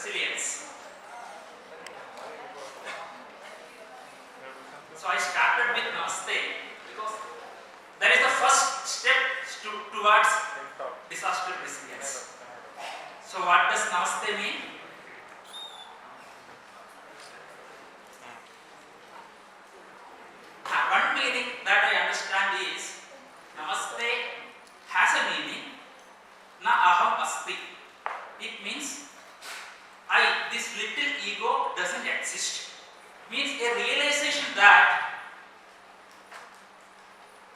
resilience. So I started with Namaste because that is the first step towards disaster resilience. So what does Namaste mean? One meaning that I understand is Namaste has a meaning na aham asti. It means this little ego doesn't exist. Means a realization that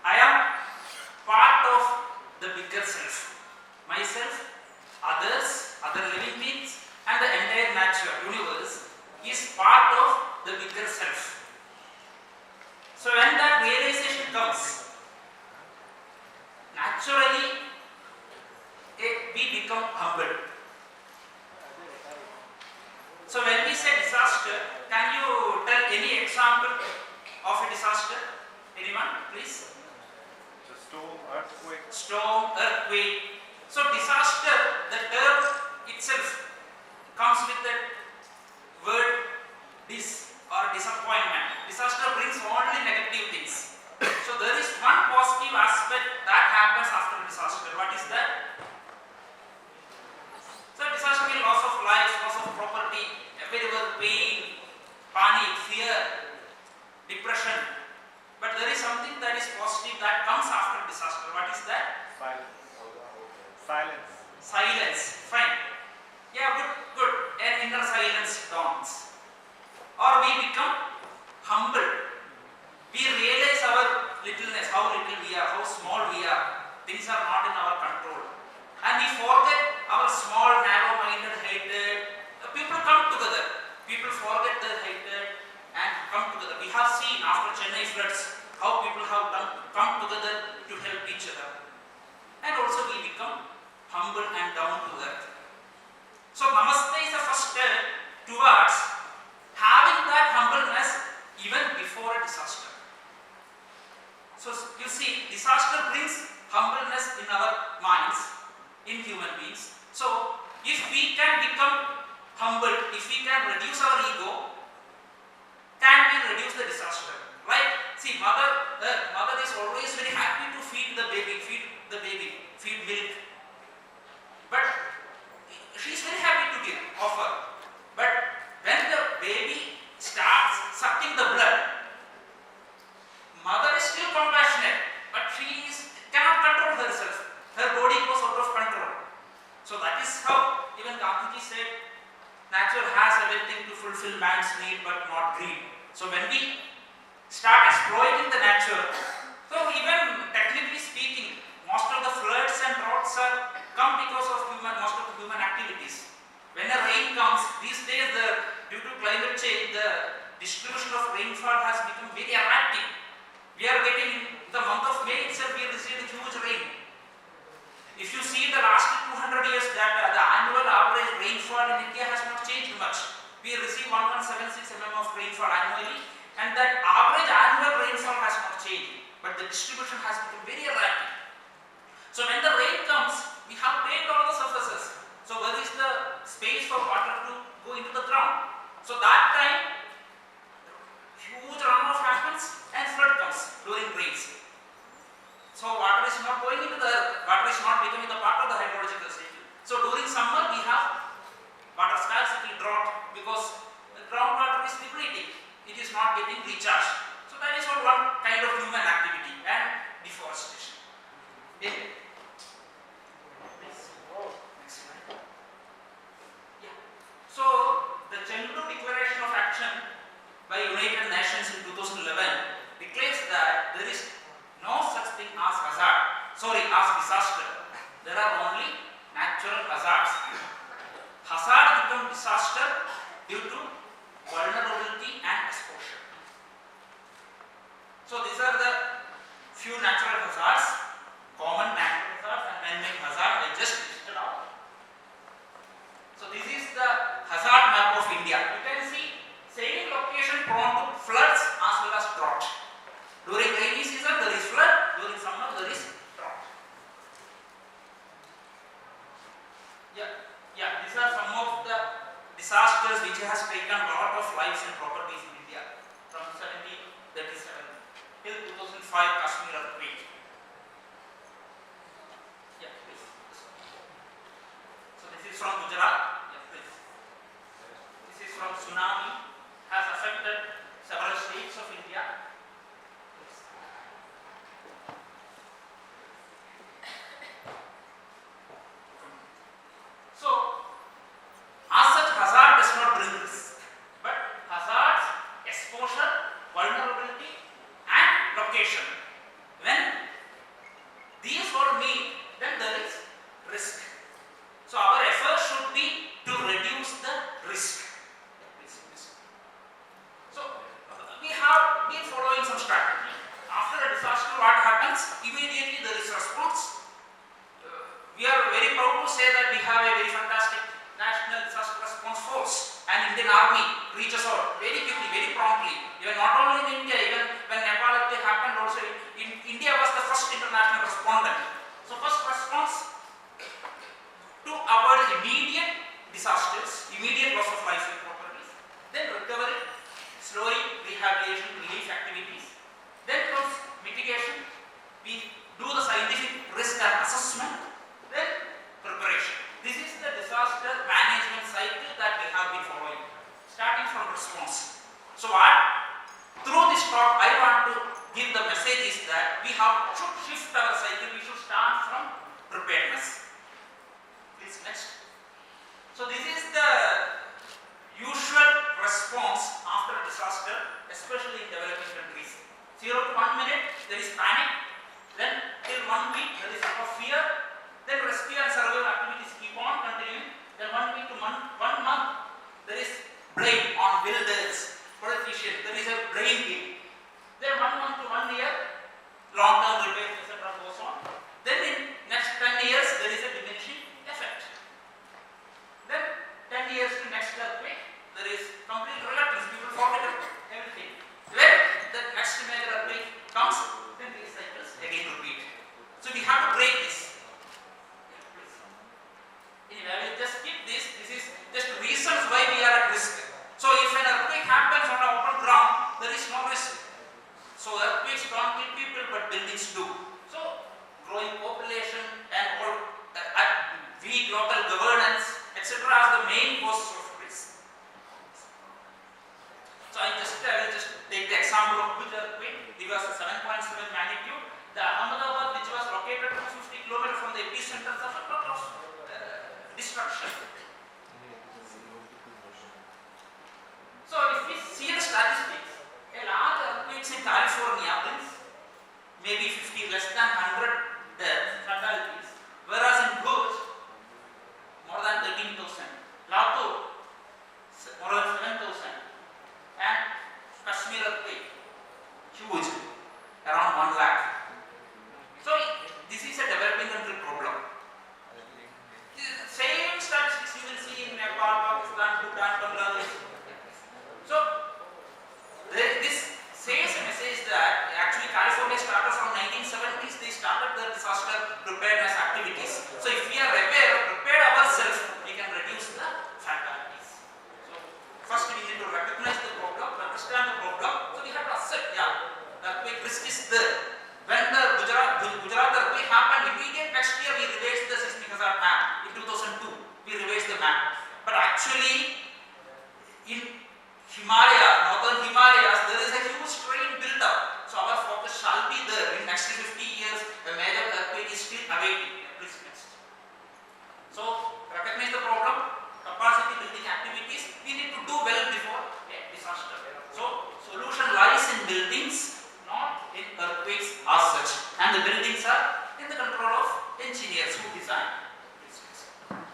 I am part of the bigger self. Myself, others, other living beings, and the entire nature, universe is part of the bigger self. So when that realization comes, naturally we become humble. So when we say disaster, can you tell any example of a disaster? Anyone, please? Storm, earthquake. Storm, earthquake. So disaster, the term itself comes with the word dis or disappointment. Disaster brings only negative things. So there is one positive aspect that happens after disaster. What is that? So disaster means loss of life, loss of property, everywhere pain, panic, fear, depression. But there is something that is positive that comes after disaster. What is that? Silence. Silence. Fine. Yeah, good. An inner silence dawns. Or we become humble. We realize our littleness, how little we are, how small we are. Things are not in our control. And we forget our small, narrow-minded, hated. People come together. People forget their hatred and come together. We have seen after Chennai floods how people have come together to help each other. And also we become humble and down to earth. So Namaste is the first step towards having that humbleness even before a disaster. So you see, disaster brings humbleness in our minds, in human beings. So if we can become humble, if we can reduce our ego, can we reduce the disaster? Like, see, mother is always very happy to feed milk. But she is very happy to offer. But when the baby starts sucking the blood, mother is still compassionate, but she cannot control herself. Her body goes out of control. So that is how even Gandhiji said, nature has everything to fulfill man's need but not greed. So when we start exploiting the nature, so even technically speaking, most of the floods and droughts come because of most of the human activities. When a rain comes, these days due to climate change, the distribution of rainfall has become very erratic. We are getting, in the month of May itself, we received huge rain. If you see the last 200 years, that the annual average rainfall in India has not changed much. We receive 1176 mm of rainfall annually, and that average annual rainfall has not changed, but the distribution has become very erratic. So when the rain comes, we have paved all the surfaces. So where is the space for water to go into the ground? So that time, huge runoff happens and flood comes during rains. So water is not going into the earth, water is not becoming the part of the hydrological cycle. So during summer we have water scarcity, drought, because the groundwater is depleting. It is not getting recharged. So that is all one kind of human activity and deforestation. Okay. Next slide. Yeah. So the Chendu Declaration of Action by United Nations in 2011 declares that there is no such thing as disaster. There are only natural hazards. Hazard becomes disaster due to vulnerability and exposure. So these are the few natural hazards, common natural hazards and man-made hazard I just listed out. So this is the hazard map of India. You can see same location prone to floods as well as drought. During rainy season there is flood, during summer there is drought. Yeah, these are some of the and properties in India from 1737 till 2005 Kashmir earthquake. Yeah, please. So this is from Gujarat. Yeah, please. This is from tsunami, has affected several states of India. Please. So, as such, hazard does not bring risk, but hazards, exposure, vulnerability, and location. When these all meet, then there is risk. So, our effort should be to reduce the risk. So, we have been following some strategy. After a disaster, what happens? Immediately there is response. We are very proud to say that we have a very fantastic National Disaster Response Force, and Indian Army reaches out very quickly, very promptly. Even not only in India, even when Nepal earthquake happened, also in India was the first international respondent. So first response to avoid immediate disasters, immediate loss of life and properties, then recovery, slowly rehabilitation, relief activities. Then comes mitigation. We do the scientific risk and assessment. Then preparation. This is the disaster management cycle that we have been following, starting from response. So what? Through this talk, I want to give the message is that we should shift our cycle. We should start from preparedness. Please next. So this is the usual response after a disaster, especially in developing countries. 0 to 1 minute, there is panic. Then till 1 week, there is a lot of fear. Then rescue and survival activities keep on continuing. Then 1 week to 1 month, there is blame on builders, politicians. There is a blame game. Then 1 month to 1 year, long-term repairs, etc. goes on. Then in next 10 years, there is a diminishing effect. Then 10 years to next earthquake, there is complete reluctance. People forget everything. When the next major earthquake comes, then these cycles again repeat. So we have to break this. Anyway, I will just skip this. This is just reasons why we are at risk. So if an earthquake happens on an open ground, there is no risk. So earthquakes don't kill people, but buildings do. So growing population and all weak local governance, etc. are the main causes of risk. So I will just take the example of which earthquake. It was a 7.7 magnitude. The Ahmedabad, which was located 250 kilometers from the epicenter, suffered a lot of destruction. So if we see the statistics, a large earthquakes in California brings maybe 50, less than 100 deaths, fatalities, whereas in Bhuj, more than 13,000, Latur, more than 7,000, and Kashmir earthquake, huge, around 1 lakh. So this is a developing country problem. Same statistics you will see in Nepal, Pakistan, Bhutan, Bangladesh. So this says a message that actually California started from 1970s. They started their disaster preparedness activities. So if we are prepared ourselves, we can reduce the fatalities. So first we need to recognize the problem, understand the problem. So we have to accept, yeah, the earthquake risk is there. When the Gujarat earthquake happened, immediate next year we revised the seismic hazard map. In 2002, we revised the map. But actually, in northern Himalayas, there is a huge terrain built up. So our focus shall be there. In next 50 years, a major earthquake is still awaiting. Please next. So recognize the problem, capacity building activities. We need to do well before a disaster. So solution lies in buildings, not in earthquakes as such, and the buildings are in the control of engineers who design.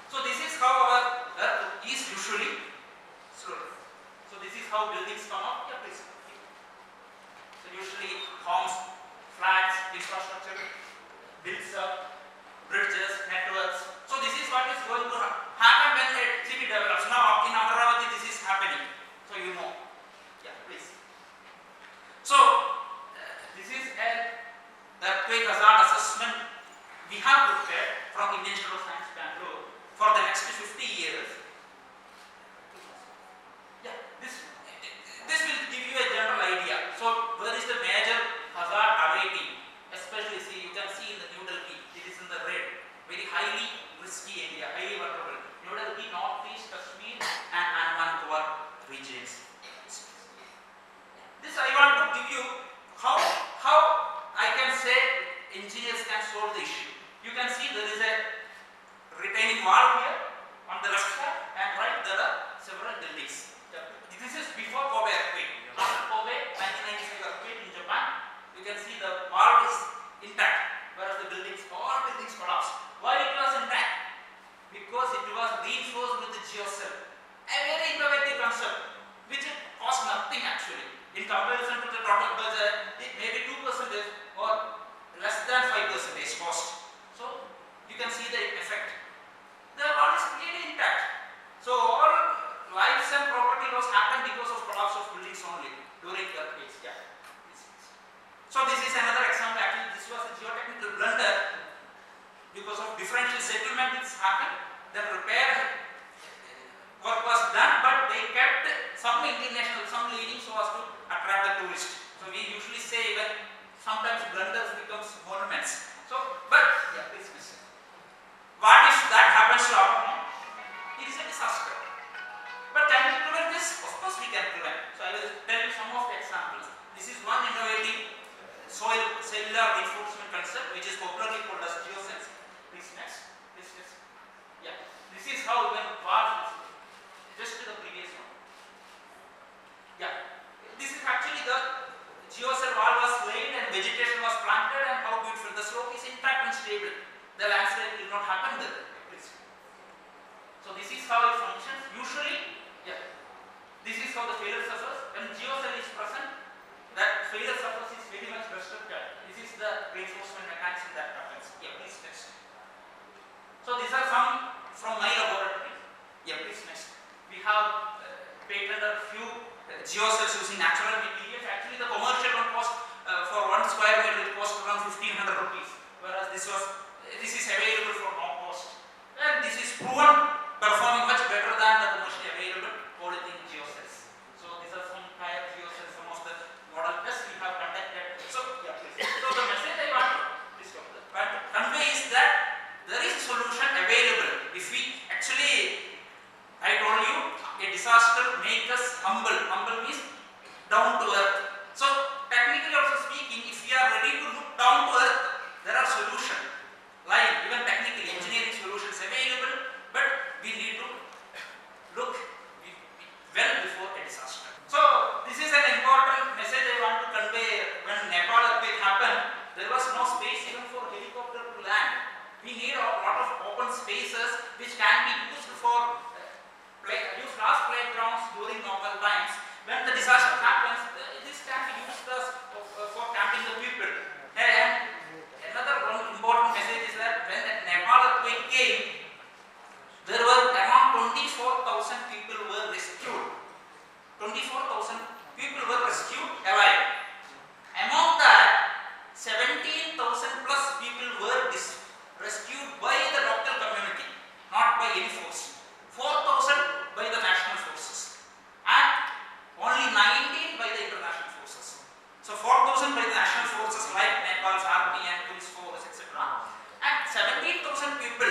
So this is how our earth is usually slowly. So this is how buildings come up. Yeah, please. So usually homes, flats, infrastructure builds up, bridges, networks. So this is what is going to happen when a city develops. Now in Amaravati this is happening. So you know. Yeah, please. So this is an earthquake hazard assessment we have prepared from Indian Institute of Science, Bangalore, for the next 50 years. Yeah, this actually in comparison to the total budget, maybe 2% or less than 5% cost. So you can see the effect. The wall is really intact. So all lives and property loss happened because of collapse of buildings only during the earthquakes. Yeah. So this is another example. Actually, this was a geotechnical blunder because of differential settlement. It's happened. The repair work was done, but they kept some inclination, some leaning so as to attract the tourist. So we usually say even sometimes blunders becomes monuments. So, but yeah, please listen. What if that happens to our home? It is a disaster. But can we prevent this? Of course we can prevent. So I will tell you some of the examples. This is one innovative soil cellular reinforcement concept which is popularly called as geosense. Please next. This is yeah. This is how when walls just to the previous one. Yeah. This is actually the geocell wall was laid and vegetation was planted and how beautiful. The slope is intact and stable. The landslide will not happen there. Please. So this is how it functions. Usually, yeah. This is how the failure suffers. When geocell is present, that failure suffers is very much restricted. This is the reinforcement mechanism that happens. Yeah, please next. So these are some from my laboratory. Yeah, please next. We have patented a few geocells using natural materials. Actually, the commercial one cost for 1 square meter it cost around 1,500 rupees, whereas this is available for no cost, and this is proven performing much better than the commercially available polythene geocells. So these are some higher geocells, some of the model tests we have conducted. So yeah, please. So the message I want to convey is that there is a solution available if we actually. I told you a disaster makes us humble. Humble means down to earth. So technically also speaking, if we are ready to look down to earth, there are solutions. Like even technically engineering solutions available, but we need to look well before a disaster. So this is an important message I want to convey. When Nepal earthquake happened, there was no space even for helicopter to land. We need a lot of open spaces which can be used for use large playgrounds during normal times. When the disaster happens, this can be used as for camping the people. And another one important message is that when the Nepal earthquake came, there were around 24,000 people were rescued. 24,000 people were rescued alive. Among that, 17,000 plus people were rescued by the local community, not by any force. 4,000 by the national forces and only 19 by the international forces. So 4,000 by the national forces like Nepal's army and police force, etc. And 17,000 people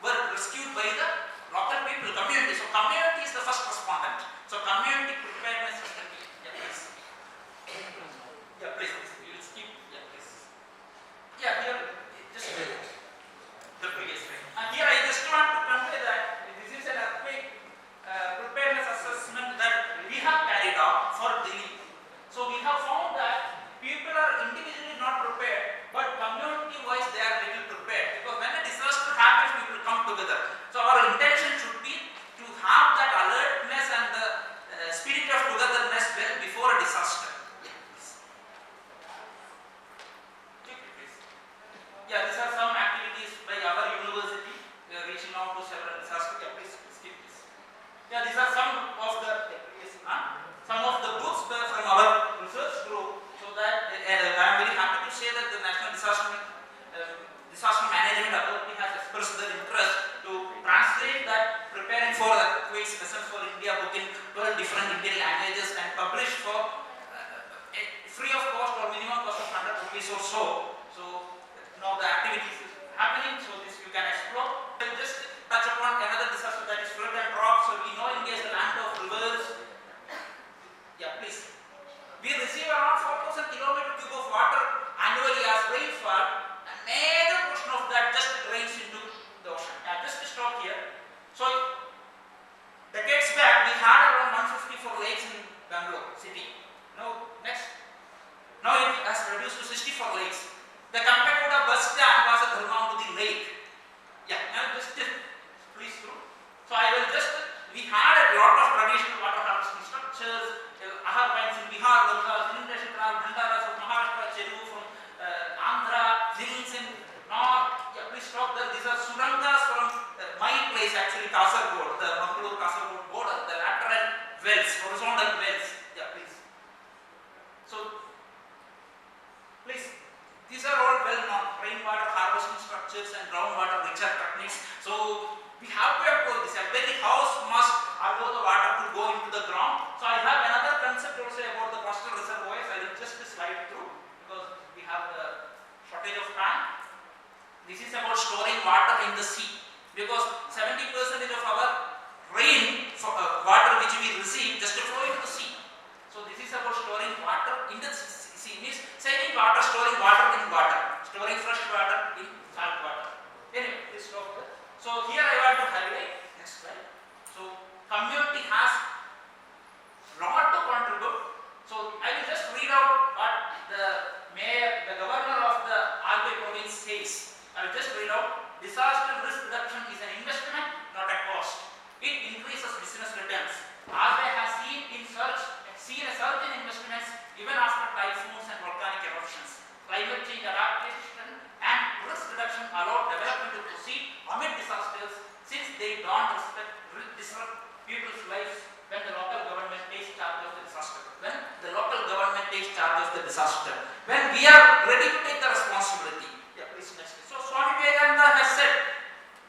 were rescued by the local people, community. So community is the first respondent. So community preparedness is the key. Yeah, please. Yeah, please. You will skip. Yeah, please. Yeah, here just the previous way. And here I just want to convey that this is an earthquake preparedness assessment that we have carried out for Delhi. So we have found that people are individually not prepared, but community-wise they are little prepared. Because when a disaster happens, people come together. So our intention should be to have that alertness and the spirit of togetherness well before a disaster. Yeah, these are some activities by our university. We are reaching out to several disasters. Yeah, please skip this. Yeah, these are some of the books from our research group. So that I am very happy to say that the National Disaster Management Authority has expressed their interest to translate that preparing for earthquakes lessons for India book in 12 different Indian languages and publish for free of cost or minimum cost of 100 rupees or so. So now the activities is happening, so this you can explore. I will just touch upon another disaster that is flood and drought. So we know India is the land of rivers. Yeah, please. We receive around 4,000 km³ of water annually as rainfall. A major portion of that just drains into the ocean. Just to stop here. So decades back we had around 154 lakes in Bangalore city. Now next. Now it has reduced to 64 lakes. The Kampaguda bus stand was a Dharmamudi lake. Yeah, now just please through. So I will just, we had a lot of traditional water harvesting structures, Nahar finds in Bihar, Ganga, inundation canal, Bhandaras of Maharashtra, Cheru from Andhra, hills in north. Yeah, please stop there. These are surangas from my place actually, Kasargod, the Mangalore-Kasargod border, the lateral wells, horizontal wells. Yeah, please. So, please, these are all well known rainwater harvesting structures and groundwater recharge techniques. So, we have to approach this. Every house must allow the water to go into the ground. So, I have another concept also about the coastal reservoirs. I will just slide through because we have the shortage of time. This is about storing water in the sea because 70% of our rain water which we receive just flow into the sea. So, this is about storing water in the sea, means saving water, storing water in water, storing fresh water in salt water. Anyway, please stop there. So, here I want to highlight, next slide. So, community has lot to contribute. So, I will just read out what the mayor, the governor of the Alpe province says. I will just read out. Disaster risk reduction is an investment, not a cost. It increases business returns. Alpe has seen a surge in investments even after typhoons and volcanic eruptions. Climate change adaptation and risk reduction allow development to proceed amid disasters since they don't disrupt people's lives when the local government takes charge of the disaster. When the local government takes charge of the disaster. When we are ready to take the responsibility. Yeah, please next. So Swami Vivekananda has said,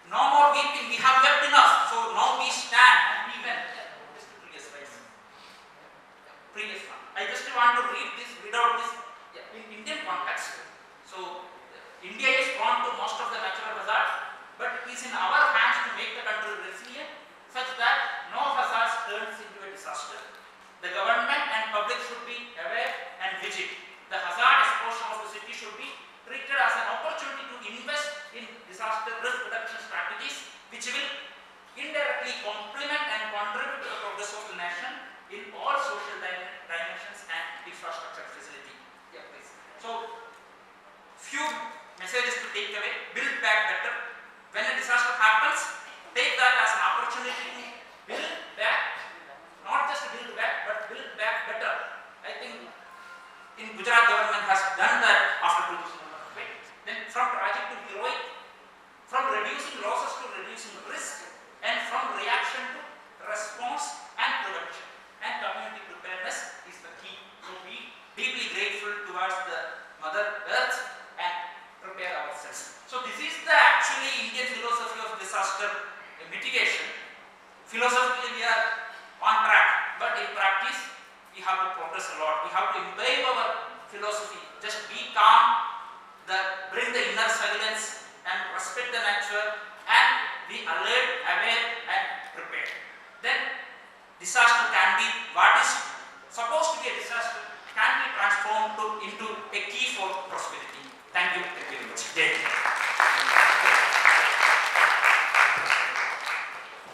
no more weeping, we have wept enough. So now we stand and we went. Just the previous slide. Previous one. I just want to read out this in Indian context. So India is prone to most of the natural hazards, but it is in our hands to make the country resilient such that no hazard turns into a disaster. The government and public should be aware and vigilant. The hazardous portion of the city should be treated as an opportunity to invest in disaster risk reduction strategies which will indirectly complement and contribute to the progress of the nation in all social dimensions and infrastructure facility. Yeah, please. So, few messages to take away. Build back better. When a disaster happens, take that as an opportunity to build back, not just build back, but build back better. I think in Gujarat government has done that after 2005. Then from tragic to heroic, from reducing losses to reducing risk, and from reaction to response and prevention. And community preparedness is the key. So be deeply grateful towards the Mother Earth and prepare ourselves. So this is the actually Indian philosophy of disaster mitigation. Philosophically we are on track, but in practice we have to progress a lot. We have to imbibe our philosophy. Just be calm, bring the inner silence and respect the nature and be alert, aware and prepared. Then disaster can be what is supposed to be a disaster can be transformed into a key for prosperity. Thank you very much.